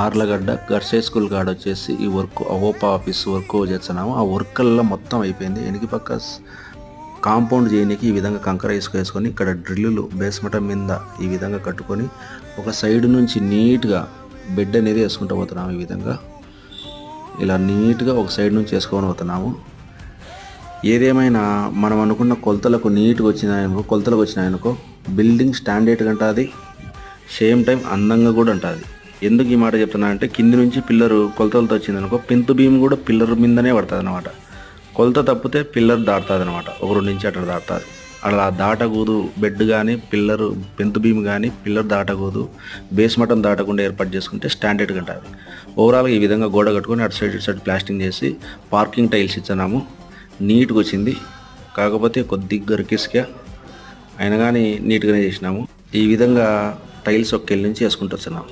Allagadda గర్సే school కాడ వచ్చేసి ఈ వర్క్ ఓపా ఆఫీస్ వర్క్ చేస్తున్నాము. ఆ వర్కల్లో మొత్తం అయిపోయింది. వెనక పక్క కాంపౌండ్ చేయడానికి ఈ విధంగా కంకర వేసుకొని ఇక్కడ డ్రిల్లులు బేస్మటం మీద ఈ విధంగా కట్టుకొని ఒక సైడ్ నుంచి నీట్గా బెడ్ అనేది వేసుకుంటూ పోతున్నాము. ఈ విధంగా ఇలా నీట్గా ఒక సైడ్ నుంచి వేసుకొని పోతున్నాము. ఏదేమైనా మనం అనుకున్న కొలతలకు నీట్గా వచ్చినాయనుకో బిల్డింగ్ స్టాండర్డ్గా ఉంటుంది, సేమ్ టైం అందంగా కూడా ఉంటుంది. ఎందుకు ఈ మాట చెప్తున్నా అంటే కింది నుంచి పిల్లరు కొలతలతో వచ్చిందనుకో పెంతు భీమ్ కూడా పిల్లర్ మీదనే పడుతుంది అనమాట. కొలత తప్పితే పిల్లర్ దాటుతుంది అనమాట, ఒక 2 నుంచి అట్లా దాటుతుంది. అలా దాటకూదు. బెడ్ కానీ పిల్లరు పెంతు భీమ్ కానీ పిల్లర్ దాటకూదు, బేస్ మటం దాటకుండా ఏర్పాటు చేసుకుంటే స్టాండర్డ్గా ఉంటుంది. ఓవరాల్గా ఈ విధంగా గోడ కట్టుకొని అటు సైడ్ ఇటు సైడ్ ప్లాస్టింగ్ చేసి పార్కింగ్ టైల్స్ ఇచ్చినాము. నీట్గా వచ్చింది. కాకపోతే కొద్దిగా రికిస్గా అయినా కానీ నీట్గానే చేసినాము. ఈ విధంగా టైల్స్ ఒక్కెళ్ళ నుంచి వేసుకుంటూ వచ్చినాము.